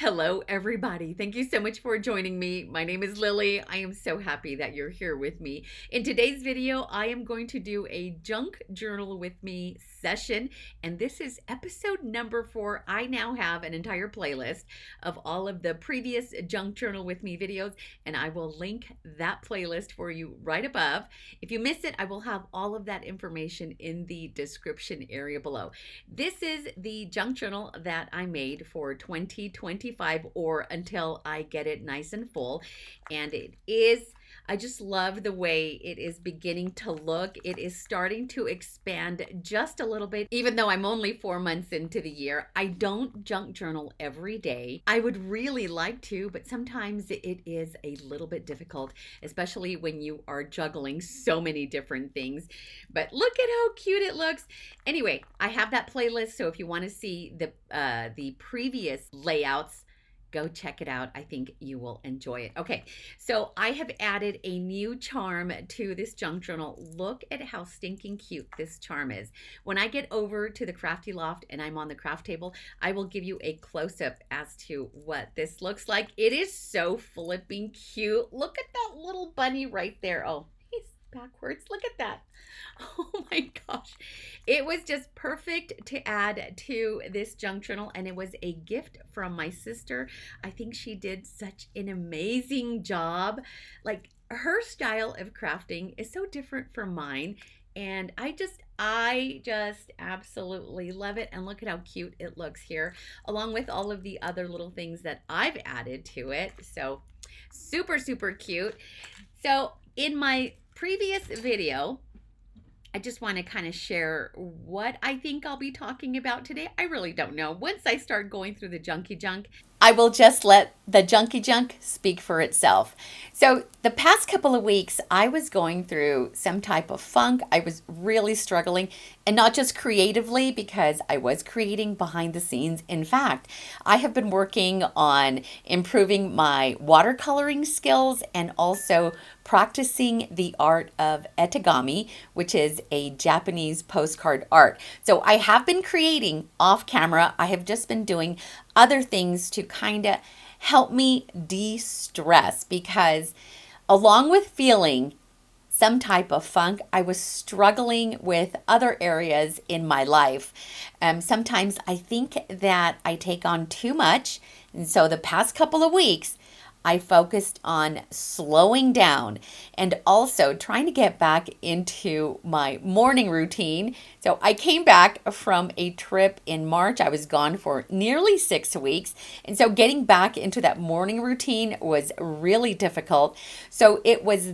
Hello, everybody. Thank you so much for joining me. My name is Lily. I am so happy that you're here with me. In today's video, I am going to do a junk journal with me session, and this is episode number 4. I now have an entire playlist of all of the previous junk journal with me videos, and I will link that playlist for you right above. If you miss it, I will have all of that information in the description area below. This is the junk journal that I made for 2025 or until I get it nice and full. And I just love the way it is beginning to look. It is starting to expand just a little bit, even though I'm only 4 months into the year. I don't junk journal every day. I would really like to, but sometimes it is a little bit difficult, especially when you are juggling so many different things. But look at how cute it looks. Anyway, I have that playlist, so if you want to see the previous layouts, go check it out. I think you will enjoy it. Okay, so I have added a new charm to this junk journal. Look at how stinking cute this charm is. When I get over to the Crafty Loft and I'm on the craft table, I will give you a close-up as to what this looks like. It is so flipping cute. Look at that little bunny right there. Oh, he's backwards. Look at that. Oh my gosh. It was just perfect to add to this junk journal, and it was a gift from my sister. I think she did such an amazing job. Like, her style of crafting is so different from mine, and I just absolutely love it. And look at how cute it looks here, along with all of the other little things that I've added to it. So super, super cute. So in my previous video, I just want to kind of share what I think I'll be talking about today. I really don't know. Once I start going through the junky junk, I will just let the junky junk speak for itself. So the past couple of weeks, I was going through some type of funk. I was really struggling, and not just creatively, because I was creating behind the scenes. In fact, I have been working on improving my watercoloring skills and also practicing the art of etagami, which is a Japanese postcard art. So I have been creating off camera. I have just been doing other things to kind of help me de-stress, because along with feeling some type of funk, I was struggling with other areas in my life. Sometimes I think that I take on too much. And so the past couple of weeks, I focused on slowing down and also trying to get back into my morning routine. So I came back from a trip in March. I was gone for nearly 6 weeks. And so getting back into that morning routine was really difficult. So it was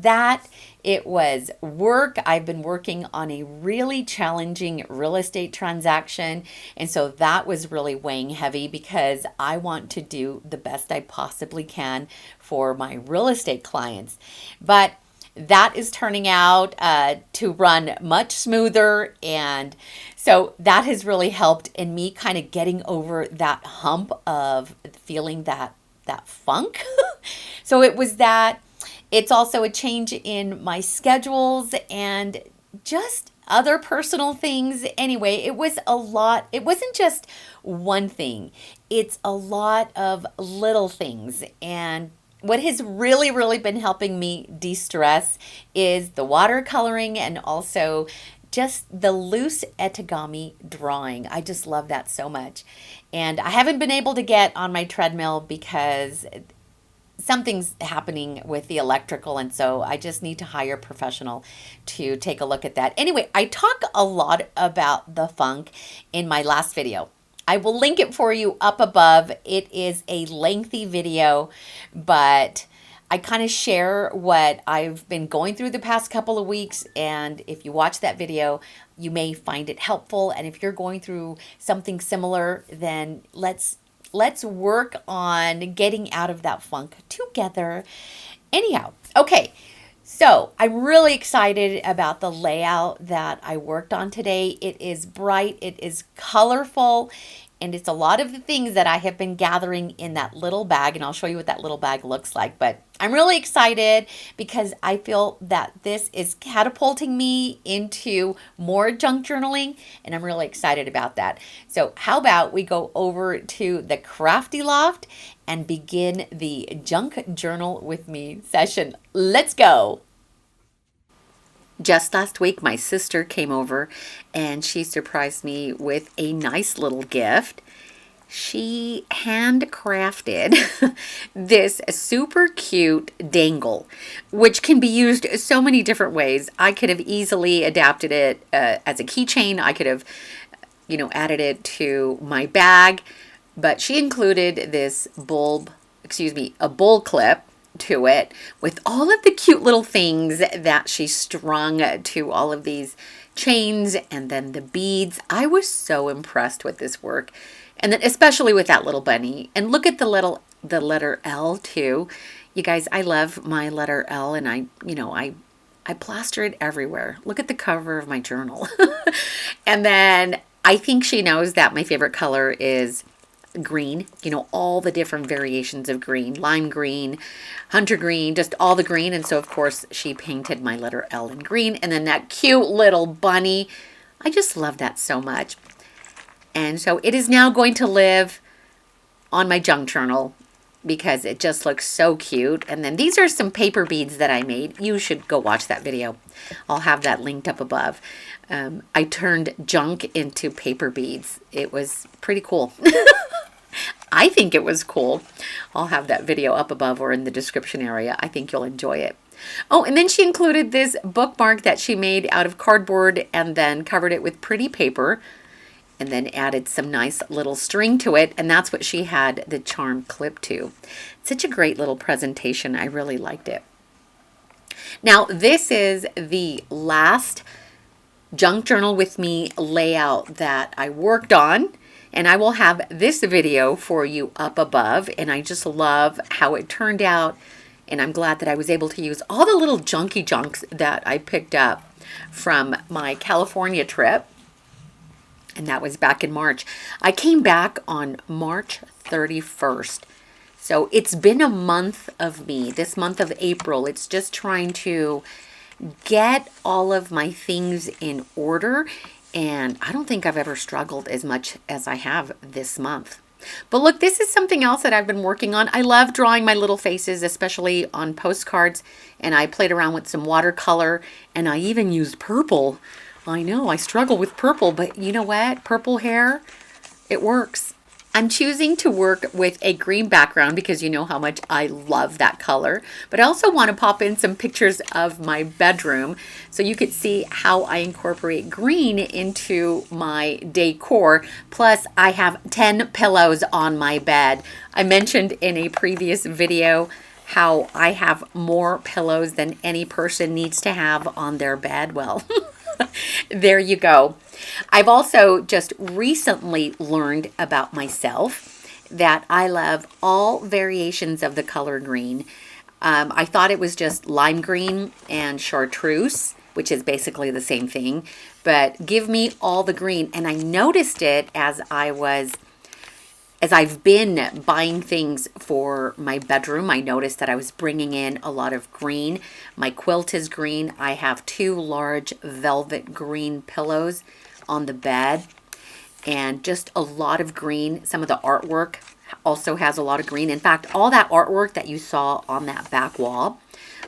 work. I've been working on a really challenging real estate transaction. And so that was really weighing heavy, because I want to do the best I possibly can for my real estate clients. But that is turning out to run much smoother. And so that has really helped in me kind of getting over that hump of feeling that funk. So it was that. It's also a change in my schedules and just other personal things. Anyway, it was a lot. It wasn't just one thing. It's a lot of little things. And what has really, really been helping me de-stress is the watercoloring and also just the loose etagami drawing. I just love that so much. And I haven't been able to get on my treadmill because something's happening with the electrical, and so I just need to hire a professional to take a look at that. Anyway, I talk a lot about the funk in my last video. I will link it for you up above. It is a lengthy video, but I kind of share what I've been going through the past couple of weeks, and if you watch that video, you may find it helpful. And if you're going through something similar, then let's work on getting out of that funk together. Anyhow, okay, so I'm really excited about the layout that I worked on today. It is bright, it is colorful, and it's a lot of the things that I have been gathering in that little bag, and I'll show you what that little bag looks like. But I'm really excited because I feel that this is catapulting me into more junk journaling, and I'm really excited about that. So how about we go over to the Crafty Loft and begin the junk journal with me session. Let's go. Just last week, my sister came over and she surprised me with a nice little gift. She handcrafted this super cute dangle, which can be used so many different ways. I could have easily adapted it as a keychain. I could have, added it to my bag, but she included this a bowl clip to it with all of the cute little things that she strung to all of these chains and then the beads. I was so impressed with this work. And then especially with that little bunny. And look at the letter L too. You guys, I love my letter L, and I plaster it everywhere. Look at the cover of my journal. And then I think she knows that my favorite color is green, all the different variations of green, lime green, hunter green, just all the green. And so of course she painted my letter L in green, and then that cute little bunny. I just love that so much. And so it is now going to live on my junk journal because it just looks so cute. And then these are some paper beads that I made. You should go watch that video. I'll have that linked up above. I turned junk into paper beads. It was pretty cool. I think it was cool. I'll have that video up above or in the description area. I think you'll enjoy it. Oh, and then she included this bookmark that she made out of cardboard and then covered it with pretty paper, and then added some nice little string to it, and that's what she had the charm clip to. Such a great little presentation. I really liked it. Now, this is the last junk journal with me layout that I worked on, and I will have this video for you up above, and I just love how it turned out, and I'm glad that I was able to use all the little junks that I picked up from my California trip. And that was back in March. I came back on March 31st. So it's been a month of me, this month of April. It's just trying to get all of my things in order. And I don't think I've ever struggled as much as I have this month. But look, this is something else that I've been working on. I love drawing my little faces, especially on postcards. And I played around with some watercolor, and I even used purple. I know, I struggle with purple, but you know what? Purple hair, it works. I'm choosing to work with a green background because you know how much I love that color. But I also want to pop in some pictures of my bedroom so you could see how I incorporate green into my decor. Plus, I have 10 pillows on my bed. I mentioned in a previous video how I have more pillows than any person needs to have on their bed. Well, there you go. I've also just recently learned about myself that I love all variations of the color green. I thought it was just lime green and chartreuse, which is basically the same thing, but give me all the green. And I noticed it as I've been buying things for my bedroom. I noticed that I was bringing in a lot of green. My quilt is green. I have 2 large velvet green pillows on the bed and just a lot of green. Some of the artwork also has a lot of green. In fact, all that artwork that you saw on that back wall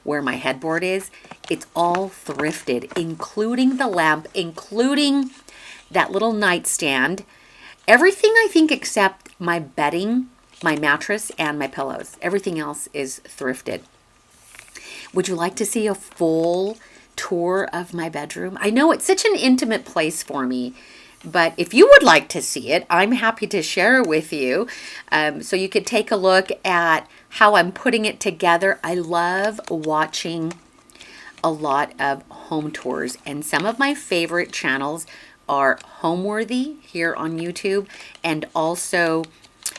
where my headboard is, it's all thrifted, including the lamp, including that little nightstand. Everything, I think, except my bedding, my mattress, and my pillows. Everything else is thrifted. Would you like to see a full tour of my bedroom? I know it's such an intimate place for me, but if you would like to see it, I'm happy to share it with you. So you could take a look at how I'm putting it together. I love watching a lot of home tours, and some of my favorite channels are Homeworthy here on YouTube and also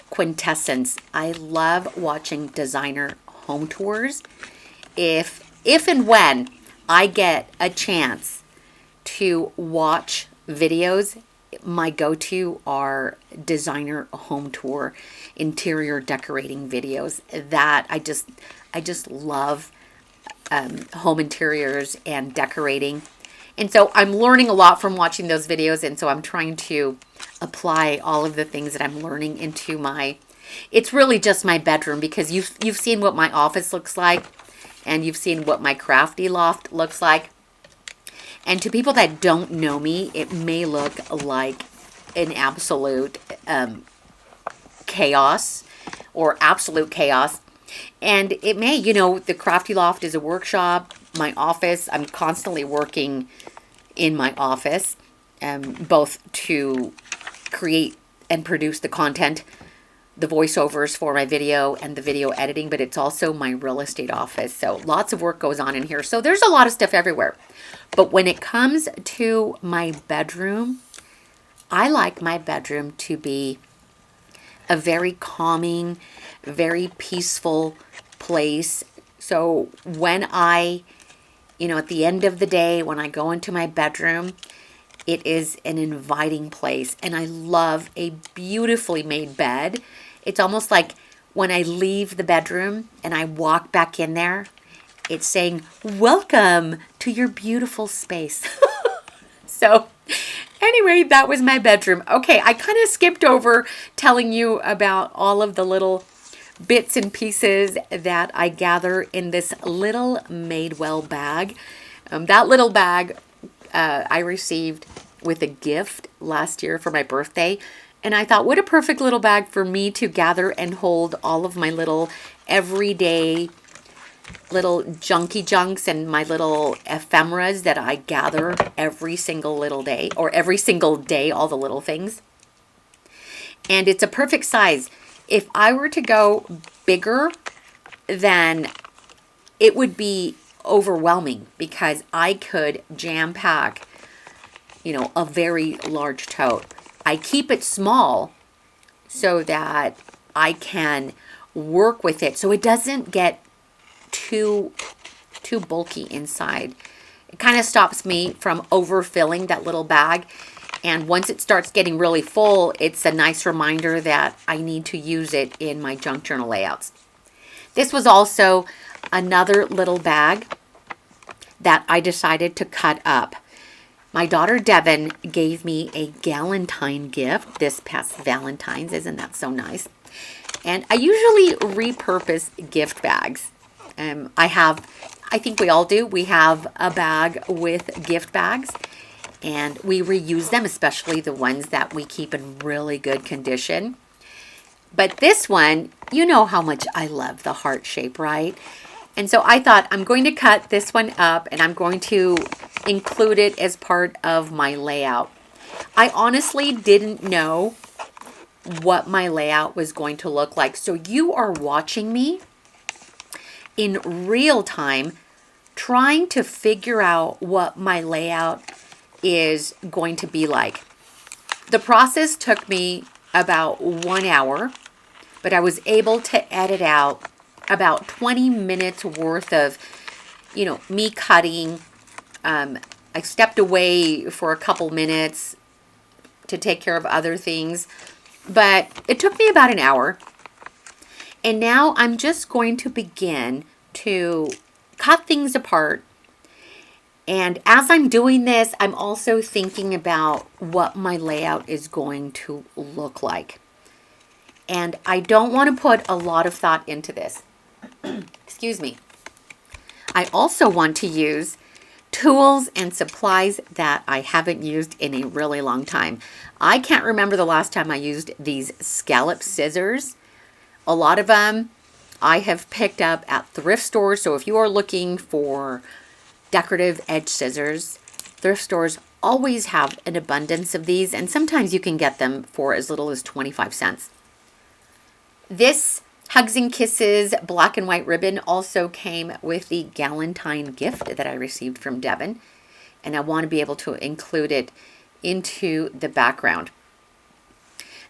Quintessence. I love watching designer home tours. If and when I get a chance to watch videos, my go-to are designer home tour, interior decorating videos. That I just love home interiors and decorating. And so I'm learning a lot from watching those videos, and so I'm trying to apply all of the things that I'm learning into my It's really just my bedroom because you've seen what my office looks like, and you've seen what my crafty loft looks like. And to people that don't know me, it may look like an absolute chaos or absolute chaos. And it may, you know, the crafty loft is a workshop. My office, I'm constantly working in my office, both to create and produce the content, the voiceovers for my video and the video editing, but it's also my real estate office. So lots of work goes on in here. So there's a lot of stuff everywhere. But when it comes to my bedroom, I like my bedroom to be a very calming, very peaceful place. So when I, you know, at the end of the day, when I go into my bedroom, it is an inviting place. And I love a beautifully made bed. It's almost like when I leave the bedroom and I walk back in there, it's saying, welcome to your beautiful space. So anyway, that was my bedroom. Okay, I kind of skipped over telling you about all of the little bits and pieces that I gather in this little Madewell bag. That little bag I received with a gift last year for my birthday. And I thought, what a perfect little bag for me to gather and hold all of my little everyday little junky junks and my little ephemeras that I gather every single little day, or every single day, all the little things. And it's a perfect size. If I were to go bigger, then it would be overwhelming because I could jam pack, you know, a very large tote. I keep it small so that I can work with it so it doesn't get too bulky inside. It kind of stops me from overfilling that little bag. And once it starts getting really full, it's a nice reminder that I need to use it in my junk journal layouts. This was also another little bag that I decided to cut up. My daughter Devin gave me a Galentine gift this past Valentine's. Isn't that so nice? And I usually repurpose gift bags. I think we all do. We have a bag with gift bags, and we reuse them, especially the ones that we keep in really good condition. But this one, you know how much I love the heart shape, right? And so I thought I'm going to cut this one up and I'm going to include it as part of my layout. I honestly didn't know what my layout was going to look like. So you are watching me in real time, trying to figure out what my layout is going to be like. The process took me about 1 hour, but I was able to edit out about 20 minutes worth of, you know, me cutting. I stepped away for a couple minutes to take care of other things, but it took me about an hour. And now I'm just going to begin to cut things apart. And as I'm doing this, I'm also thinking about what my layout is going to look like. And I don't want to put a lot of thought into this. Excuse me. I also want to use tools and supplies that I haven't used in a really long time. I can't remember the last time I used these scallop scissors. A lot of them I have picked up at thrift stores. So if you are looking for decorative edge scissors, thrift stores always have an abundance of these, and sometimes you can get them for as little as 25 cents. This Hugs and Kisses black and white ribbon also came with the Galentine gift that I received from Devin, and I want to be able to include it into the background.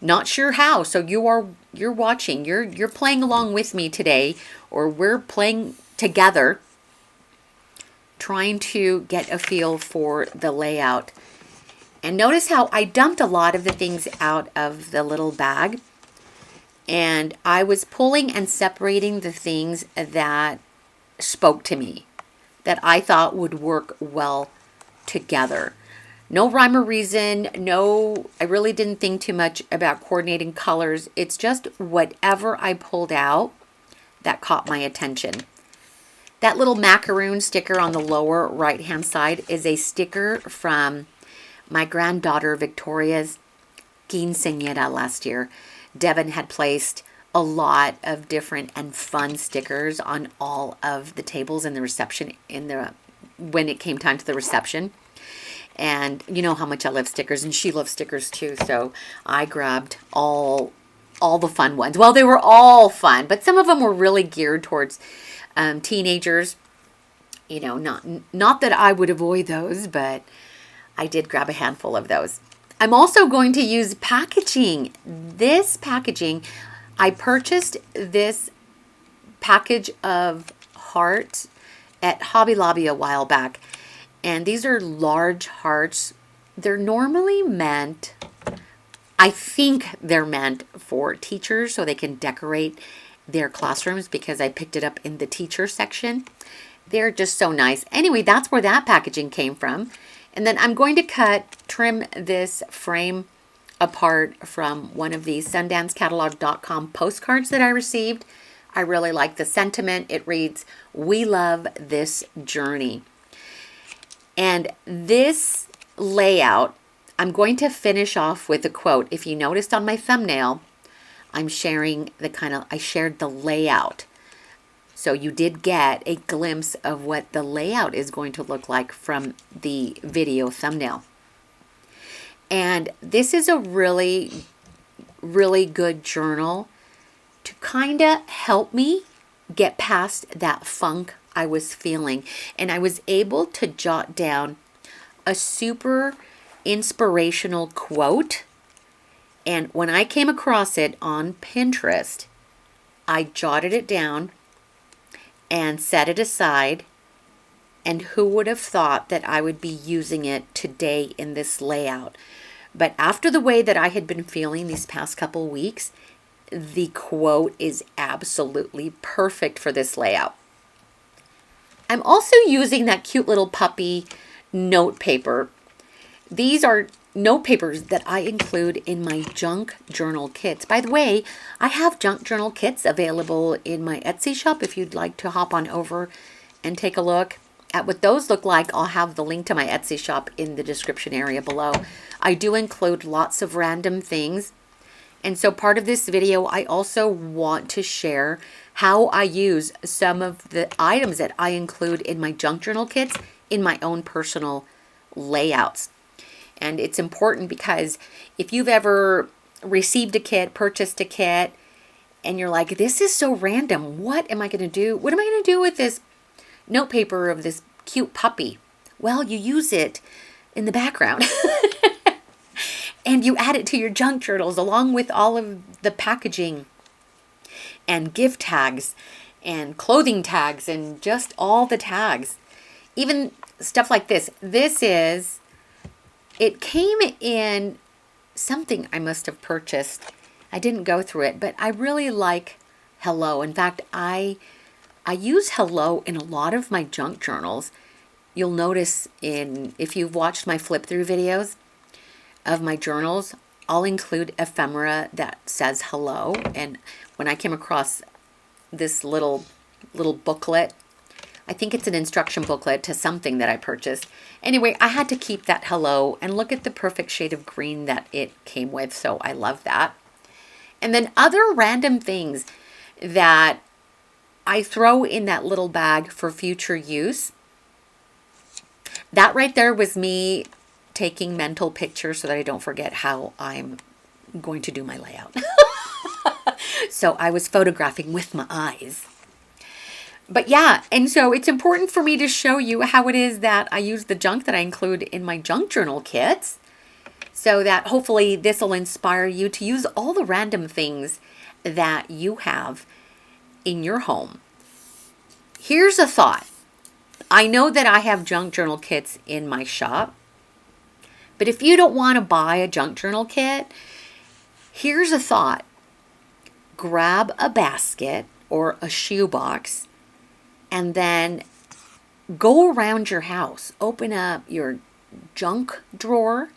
Not sure how, so you're watching, you're playing along with me today, or we're playing together, trying to get a feel for the layout. And notice how I dumped a lot of the things out of the little bag. And I was pulling and separating the things that spoke to me, that I thought would work well together. No rhyme or reason. No, I really didn't think too much about coordinating colors. It's just whatever I pulled out that caught my attention. That little macaroon sticker on the lower right-hand side is a sticker from my granddaughter Victoria's quinceañera last year. Devin had placed a lot of different and fun stickers on all of the tables in the reception when it came time to the reception. And you know how much I love stickers, and she loves stickers too. So I grabbed all the fun ones. Well, they were all fun, but some of them were really geared towards teenagers. You know, not that I would avoid those, but I did grab a handful of those. I'm also going to use packaging. This packaging, I purchased this package of hearts at Hobby Lobby a while back. And these are large hearts. They're normally meant, I think they're meant for teachers so they can decorate their classrooms, because I picked it up in the teacher section. They're just so nice. Anyway, that's where that packaging came from. And then I'm going to trim this frame apart from one of these SundanceCatalog.com postcards that I received. I really like the sentiment. It reads, "We love this journey." And this layout, I'm going to finish off with a quote. If you noticed on my thumbnail, I'm sharing I shared the layout. So you did get a glimpse of what the layout is going to look like from the video thumbnail. And this is a really, really good journal to kind of help me get past that funk I was feeling. And I was able to jot down a super inspirational quote. And when I came across it on Pinterest, I jotted it down and set it aside. And who would have thought that I would be using it today in this layout? But after the way that I had been feeling these past couple weeks, the quote is absolutely perfect for this layout. I'm also using that cute little puppy note paper. These are note papers that I include in my junk journal kits. By the way, I have junk journal kits available in my Etsy shop if you'd like to hop on over and take a look at what those look like. I'll have the link to my Etsy shop in the description area below. I do include lots of random things. And so part of this video, I also want to share how I use some of the items that I include in my junk journal kits in my own personal layouts. And it's important because if you've ever received a kit, purchased a kit, and you're like, this is so random. What am I going to do? What am I going to do with this note paper of this cute puppy? Well, you use it in the background. And you add it to your junk journals along with all of the packaging and gift tags and clothing tags and just all the tags. Even stuff like this. It came in something I must have purchased. I didn't go through it, but I really like hello. In fact, I use hello in a lot of my junk journals. You'll notice if you've watched my flip through videos of my journals, I'll include ephemera that says hello. And when I came across this little booklet, I think it's an instruction booklet to something that I purchased. Anyway, I had to keep that hello, and look at the perfect shade of green that it came with. So I love that. And then other random things that I throw in that little bag for future use. That right there was me taking mental pictures so that I don't forget how I'm going to do my layout. So I was photographing with my eyes. But yeah, and so it's important for me to show you how it is that I use the junk that I include in my junk journal kits, so that hopefully this will inspire you to use all the random things that you have in your home. Here's a thought. I know that I have junk journal kits in my shop, but if you don't want to buy a junk journal kit, here's a thought. Grab a basket or a shoebox and then go around your house. Open up your junk drawer.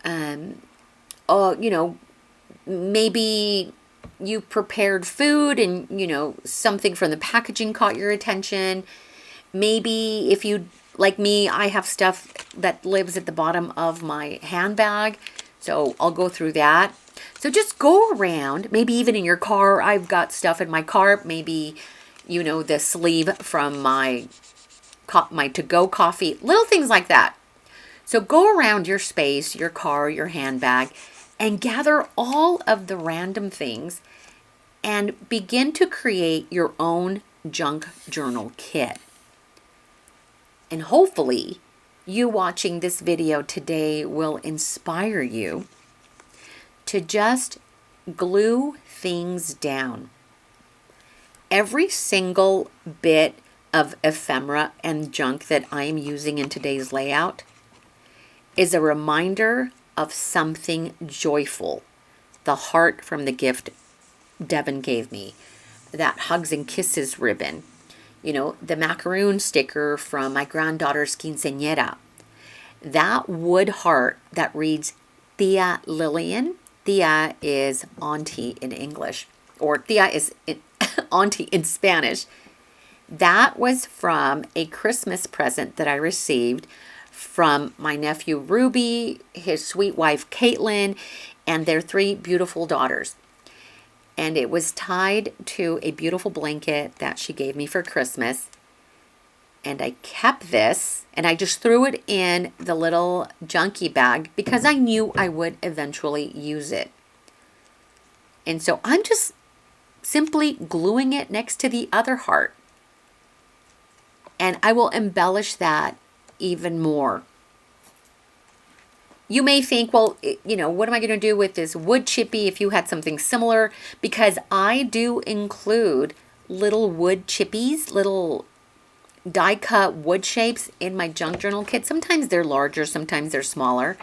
You know, maybe you prepared food and, you know, something from the packaging caught your attention. Maybe if you, like me, I have stuff that lives at the bottom of my handbag. So I'll go through that. So just go around, maybe even in your car. I've got stuff in my car. Maybe, you know, the sleeve from my to-go coffee, little things like that. So go around your space, your car, your handbag, and gather all of the random things and begin to create your own junk journal kit. And hopefully, you watching this video today will inspire you to just glue things down. Every single bit of ephemera and junk that I am using in today's layout is a reminder of something joyful. The heart from the gift Devin gave me, that Hugs and Kisses ribbon, you know, the macaroon sticker from my granddaughter's quinceañera, that wood heart that reads Tia Lillian. Tia is auntie in English, or Tia is auntie in Spanish. That was from a Christmas present that I received from my nephew Ruby, his sweet wife Caitlin, and their 3 beautiful daughters. And it was tied to a beautiful blanket that she gave me for Christmas. And I kept this, and I just threw it in the little junkie bag because I knew I would eventually use it. And so I'm just simply gluing it next to the other heart. And I will embellish that even more. You may think, well, you know, what am I going to do with this wood chippy if you had something similar? Because I do include little wood chippies, little die cut wood shapes in my junk journal kit. Sometimes they're larger, sometimes they're smaller.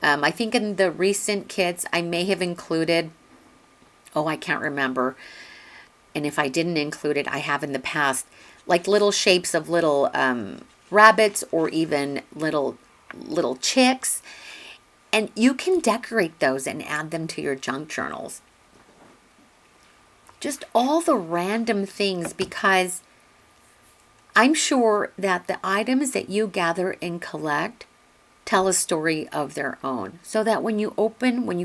I think in the recent kits, I may have included, I can't remember. And if I didn't include it, I have in the past, like little shapes of little rabbits or even little chicks. And you can decorate those and add them to your junk journals. Just all the random things, because I'm sure that the items that you gather and collect tell a story of their own. So that when you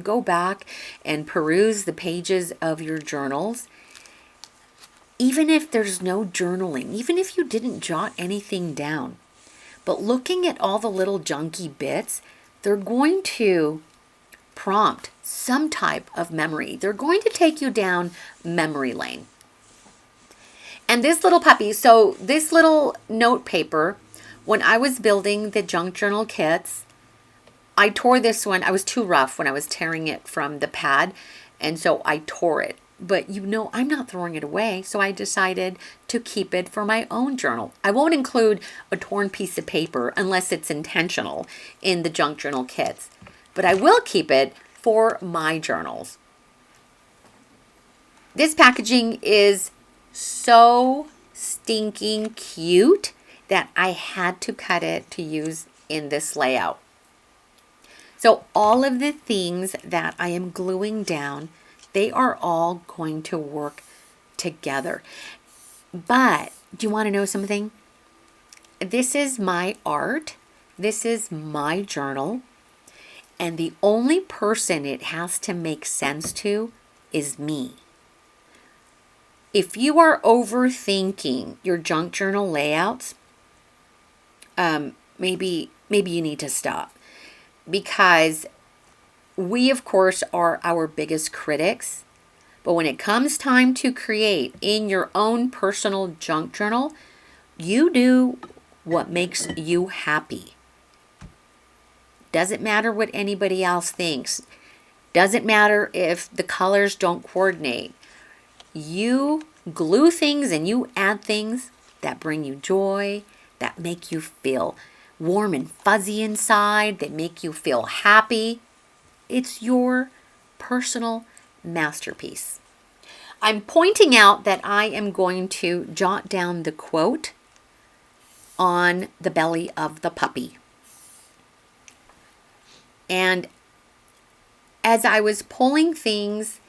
go back and peruse the pages of your journals, even if there's no journaling, even if you didn't jot anything down, but looking at all the little junky bits, they're going to prompt some type of memory. They're going to take you down memory lane. And this little puppy, so this little note paper, when I was building the junk journal kits, I tore this one. I was too rough when I was tearing it from the pad, and so I tore it. But you know, I'm not throwing it away, so I decided to keep it for my own journal. I won't include a torn piece of paper unless it's intentional in the junk journal kits, but I will keep it for my journals. This packaging is so stinking cute that I had to cut it to use in this layout. So all of the things that I am gluing down, they are all going to work together. But do you want to know something? This is my art. This is my journal. And the only person it has to make sense to is me. If you are overthinking your junk journal layouts, maybe you need to stop. Because we, of course, are our biggest critics. But when it comes time to create in your own personal junk journal, you do what makes you happy. Doesn't matter what anybody else thinks. Doesn't matter if the colors don't coordinate. You glue things and you add things that bring you joy, that make you feel warm and fuzzy inside, that make you feel happy. It's your personal masterpiece. I'm pointing out that I am going to jot down the quote on the belly of the puppy. And as I was pulling things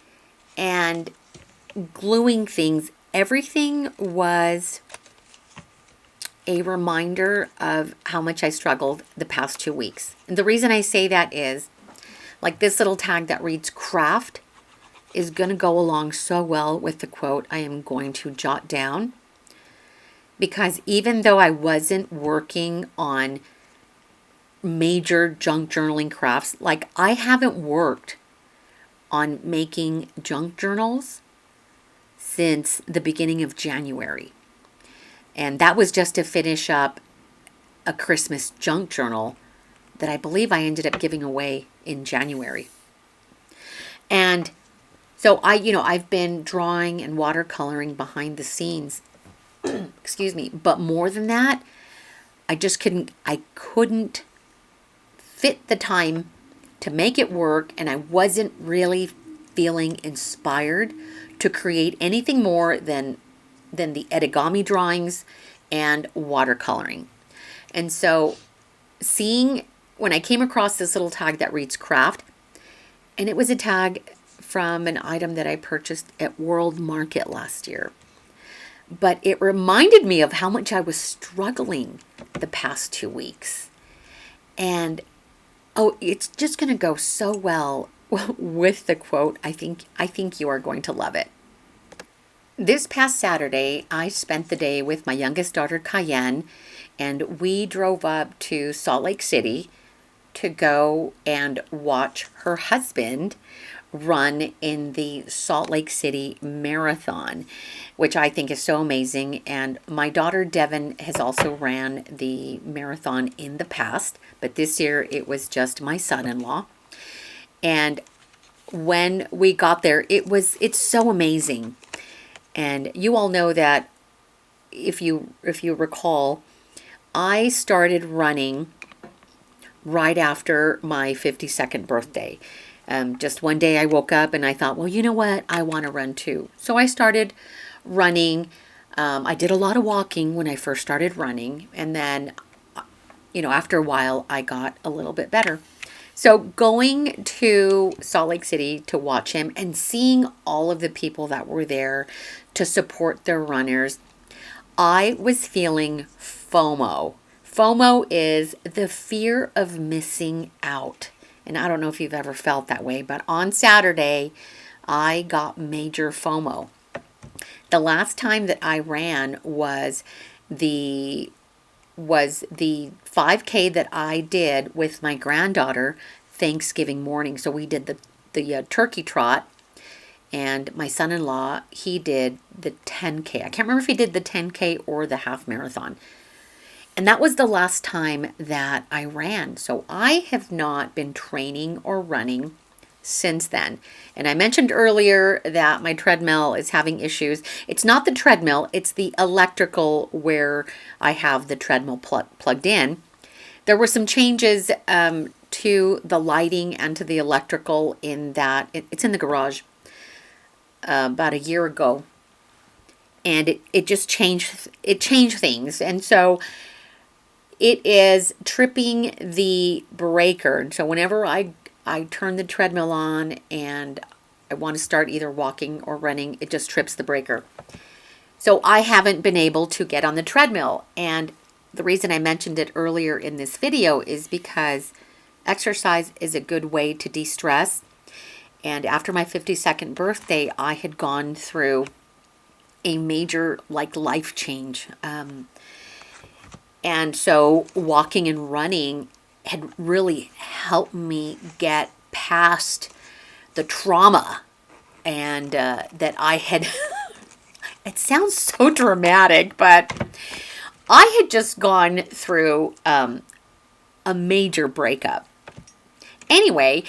and gluing things, everything was a reminder of how much I struggled the past 2 weeks. And the reason I say that is, like, this little tag that reads craft is going to go along so well with the quote I am going to jot down. Because even though I wasn't working on major junk journaling crafts, like, I haven't worked on making junk journals since the beginning of January. And that was just to finish up a Christmas junk journal that I believe I ended up giving away in January. And so I've been drawing and watercoloring behind the scenes. Excuse me. But more than that, I couldn't fit the time to make it work, and I wasn't really feeling inspired to create anything more than the origami drawings and watercoloring. And so when I came across this little tag that reads craft, and it was a tag from an item that I purchased at World Market last year. But it reminded me of how much I was struggling the past 2 weeks. And it's just going to go so well with the quote. I think you are going to love it. This past Saturday, I spent the day with my youngest daughter, Cayenne, and we drove up to Salt Lake City to go and watch her husband run in the Salt Lake City Marathon, which I think is so amazing. And my daughter, Devin, has also ran the marathon in the past, but this year it was just my son-in-law. And when we got there, it's so amazing. And you all know that, if you recall, I started running right after my 52nd birthday. Just one day I woke up and I thought, well, you know what? I want to run too. So I started running. I did a lot of walking when I first started running. And then, after a while, I got a little bit better. So going to Salt Lake City to watch him and seeing all of the people that were there to support their runners, I was feeling FOMO. FOMO is the fear of missing out. And I don't know if you've ever felt that way, but on Saturday, I got major FOMO. The last time that I ran was the 5K that I did with my granddaughter Thanksgiving morning. So we did the turkey trot, and my son-in-law, he did the 10K. I can't remember if he did the 10K or the half marathon. And that was the last time that I ran. So I have not been training or running since then. And I mentioned earlier that my treadmill is having issues. It's not the treadmill, it's the electrical where I have the treadmill plugged in. There were some changes to the lighting and to the electrical in that. It's in the garage about a year ago. And it just changed things. And so it is tripping the breaker. And so whenever I turn the treadmill on and I want to start either walking or running, it just trips the breaker. So I haven't been able to get on the treadmill. And the reason I mentioned it earlier in this video is because exercise is a good way to de-stress. And after my 52nd birthday, I had gone through a major life change. And so walking and running had really helped me get past the trauma and that I had, it sounds so dramatic, but I had just gone through a major breakup. Anyway,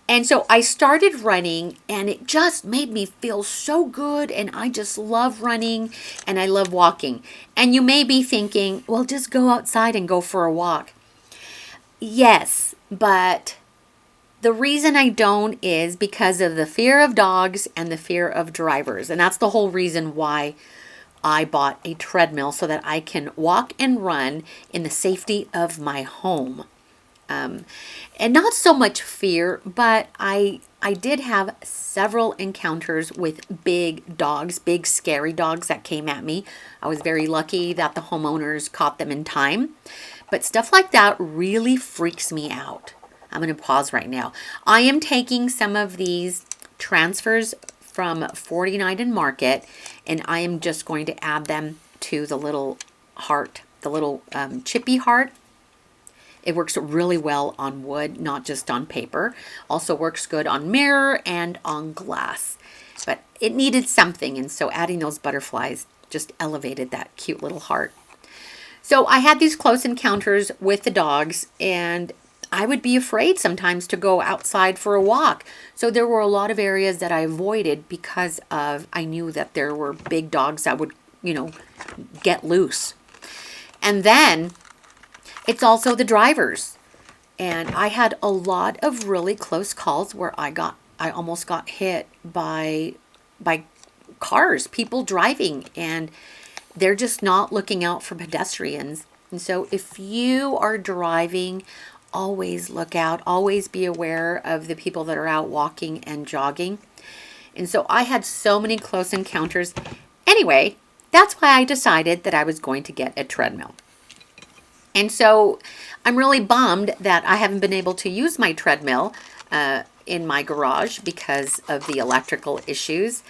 and so I started running and it just made me feel so good, and I just love running and I love walking. And you may be thinking, well, just go outside and go for a walk. Yes, but the reason I don't is because of the fear of dogs and the fear of drivers. And that's the whole reason why I bought a treadmill, so that I can walk and run in the safety of my home And not so much fear, but I did have several encounters with big dogs, big scary dogs that came at me. I was very lucky that the homeowners caught them in time. But stuff like that really freaks me out. I'm going to pause right now. I am taking some of these transfers from 49 and Market, and I am just going to add them to the little heart, the little chippy heart. It works really well on wood, not just on paper. Also works good on mirror and on glass. But it needed something, and so adding those butterflies just elevated that cute little heart. So I had these close encounters with the dogs, and I would be afraid sometimes to go outside for a walk. So there were a lot of areas that I avoided because of I knew that there were big dogs that would, get loose. And then it's also the drivers. And I had a lot of really close calls where I almost got hit by cars, people driving, and they're just not looking out for pedestrians. And so if you are driving, always look out, always be aware of the people that are out walking and jogging. And so I had so many close encounters. Anyway, that's why I decided that I was going to get a treadmill. And so I'm really bummed that I haven't been able to use my treadmill in my garage because of the electrical issues.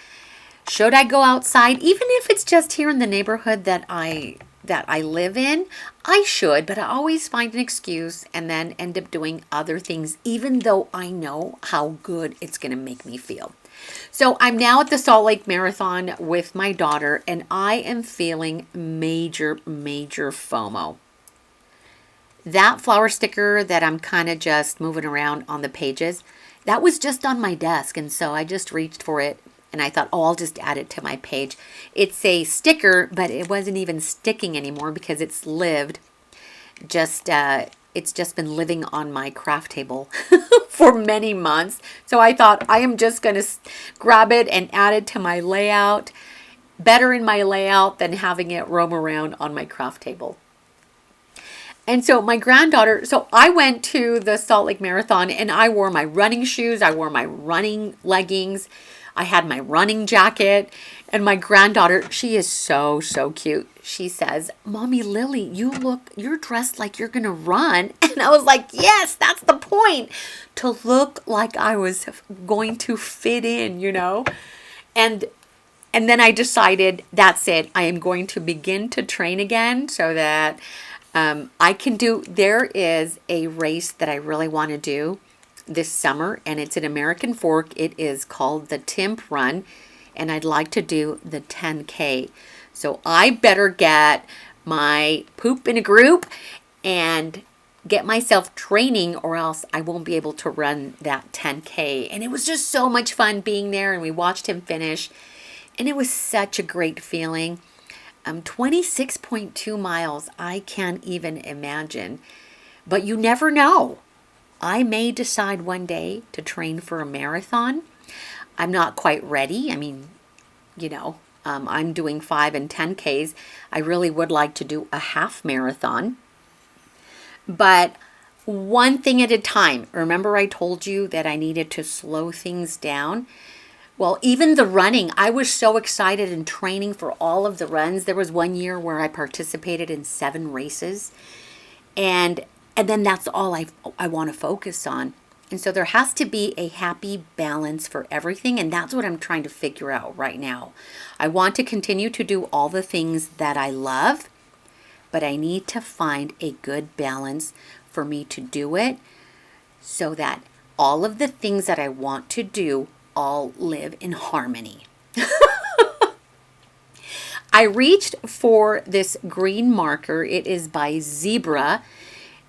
Should I go outside, even if it's just here in the neighborhood that I live in? I should, but I always find an excuse and then end up doing other things, even though I know how good it's going to make me feel. So I'm now at the Salt Lake Marathon with my daughter, and I am feeling major FOMO. That flower sticker that I'm kind of just moving around on the pages, that was just on my desk, and so I just reached for it. And I thought, I'll just add it to my page. It's a sticker, but it wasn't even sticking anymore because it's lived. It's just been living on my craft table for many months. So I thought, I am just going to grab it and add it to my layout. Better in my layout than having it roam around on my craft table. And so my granddaughter, so I went to the Salt Lake Marathon and I wore my running shoes. I wore my running leggings. I had my running jacket, and my granddaughter, she is so cute. She says, "Mommy Lily, you're dressed like you're going to run." And I was like, yes, that's the point, to look like I was going to fit in, And then I decided, that's it. I am going to begin to train again so that I can do, there is a race that I really want to do this summer, and it's an American Fork. It is called the Timp Run, and I'd like to do the 10K. So I better get my poop in a group and get myself training, or else I won't be able to run that 10K. And it was just so much fun being there, and we watched him finish, and it was such a great feeling. 26.2 miles, I can't even imagine, but you never know. I may decide one day to train for a marathon. I'm not quite ready. I mean, I'm doing 5 and 10Ks. I really would like to do a half marathon. But one thing at a time. Remember I told you that I needed to slow things down? Well, even the running, I was so excited and training for all of the runs. There was one year where I participated in 7 races. And then that's all I want to focus on. And so there has to be a happy balance for everything. And that's what I'm trying to figure out right now. I want to continue to do all the things that I love, but I need to find a good balance for me to do it so that all of the things that I want to do all live in harmony. I reached for this green marker. It is by Zebra.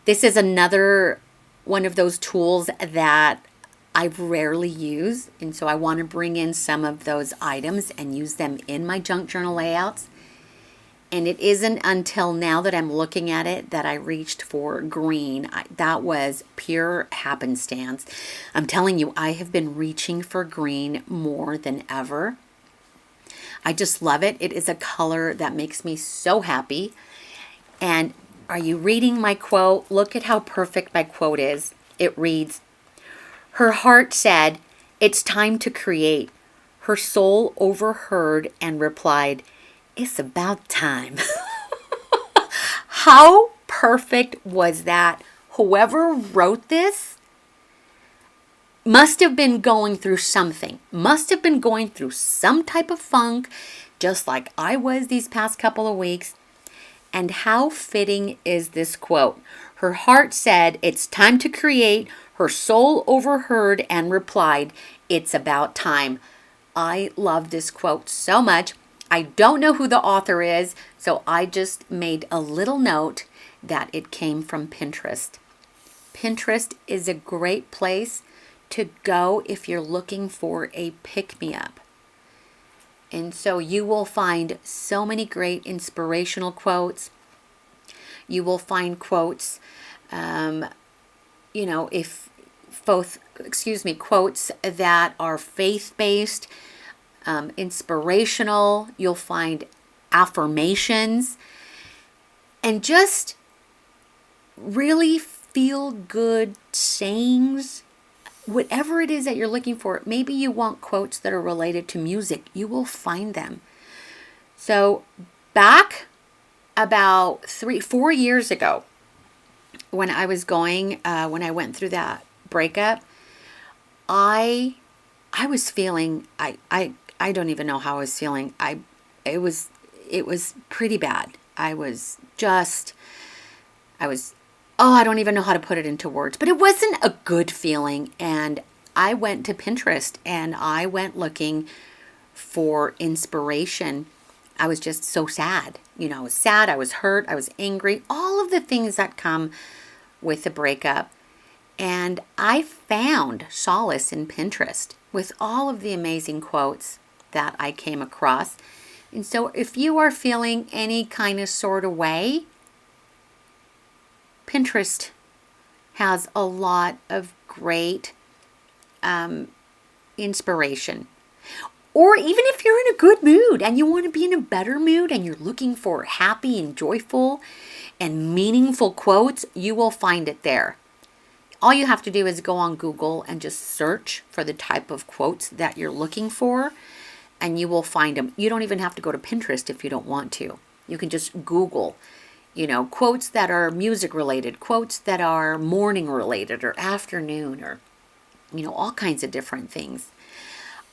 This is another one of those tools that I rarely use, and so I want to bring in some of those items and use them in my junk journal layouts. And it isn't until now that I'm looking at it that I reached for green. That was pure happenstance. I'm telling you, I have been reaching for green more than ever. I just love it. It is a color that makes me so happy. And Are you reading my quote? Look at how perfect my quote is. It reads, "Her heart said, 'It's time to create.' Her soul overheard and replied, 'It's about time.'" How perfect was that? Whoever wrote this must have been going through something, must have been going through some type of funk, just like I was these past couple of weeks. And how fitting is this quote? Her heart said, "It's time to create." Her soul overheard and replied, "It's about time." I love this quote so much. I don't know who the author is, so I just made a little note that it came from Pinterest. Pinterest is a great place to go if you're looking for a pick-me-up. And so you will find so many great inspirational quotes. You will find quotes, quotes that are faith-based, inspirational. You'll find affirmations and just really feel good sayings. Whatever it is that you're looking for, maybe you want quotes that are related to music, you will find them. So back about 3-4 years ago, when I was when I went through that breakup, I was feeling, I don't even know how I was feeling. It was pretty bad. I don't even know how to put it into words, but it wasn't a good feeling. And I went to Pinterest and I went looking for inspiration. I was just so sad. I was sad, I was hurt, I was angry, all of the things that come with a breakup. And I found solace in Pinterest with all of the amazing quotes that I came across. And so if you are feeling any kind of sort of way, Pinterest has a lot of great inspiration. Or even if you're in a good mood and you want to be in a better mood and you're looking for happy and joyful and meaningful quotes, you will find it there. All you have to do is go on Google and just search for the type of quotes that you're looking for, and you will find them. You don't even have to go to Pinterest if you don't want to. You can just Google, quotes that are music related, quotes that are morning related or afternoon, or, all kinds of different things.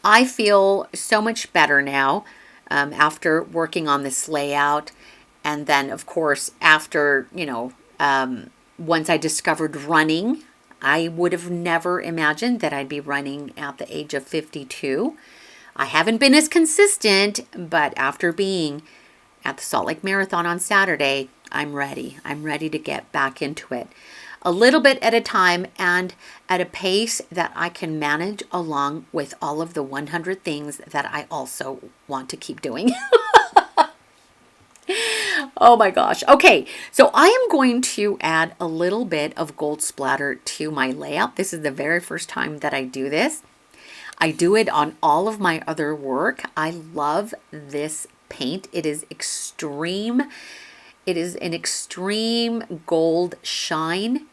I feel so much better now after working on this layout. And then, of course, after, once I discovered running, I would have never imagined that I'd be running at the age of 52. I haven't been as consistent, but after being at the Salt Lake Marathon on Saturday, I'm ready. I'm ready to get back into it. A little bit at a time and at a pace that I can manage, along with all of the 100 things that I also want to keep doing. Oh my gosh. Okay, so I am going to add a little bit of gold splatter to my layout. This is the very first time that I do this. I do it on all of my other work. I love this paint. It is extreme. It is an extreme gold shine.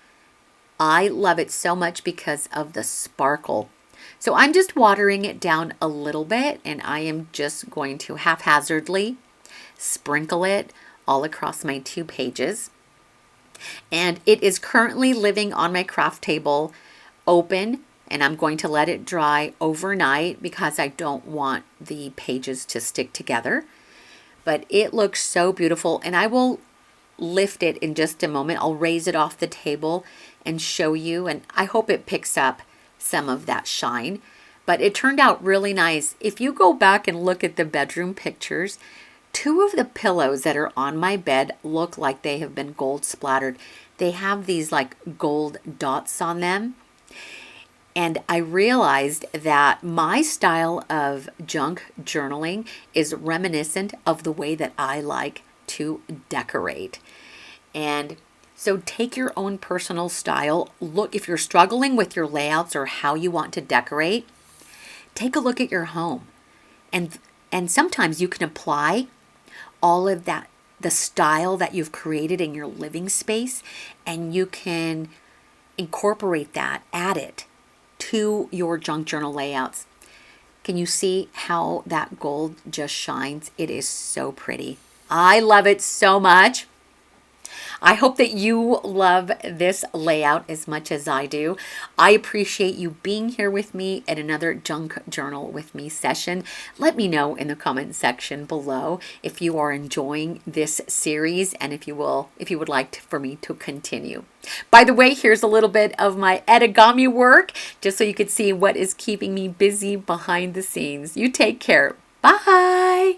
I love it so much because of the sparkle. So I'm just watering it down a little bit, and I am just going to haphazardly sprinkle it all across my 2 pages. And it is currently living on my craft table open, and I'm going to let it dry overnight because I don't want the pages to stick together. But it looks so beautiful, and I will lift it in just a moment. I'll raise it off the table and show you, and I hope it picks up some of that shine. But it turned out really nice. If you go back and look at the bedroom pictures, 2 of the pillows that are on my bed look like they have been gold splattered. They have these like gold dots on them. And I realized that my style of junk journaling is reminiscent of the way that I like to decorate. And so take your own personal style. Look, if you're struggling with your layouts or how you want to decorate, take a look at your home. And sometimes you can apply all of that the style that you've created in your living space, and you can incorporate that, add it to your junk journal layouts. Can you see how that gold just shines? It is so pretty. I love it so much. I hope that you love this layout as much as I do. I appreciate you being here with me at another Junk Journal with Me session. Let me know in the comment section below if you are enjoying this series and if you would like for me to continue. By the way, here's a little bit of my origami work, just so you could see what is keeping me busy behind the scenes. You take care. Bye.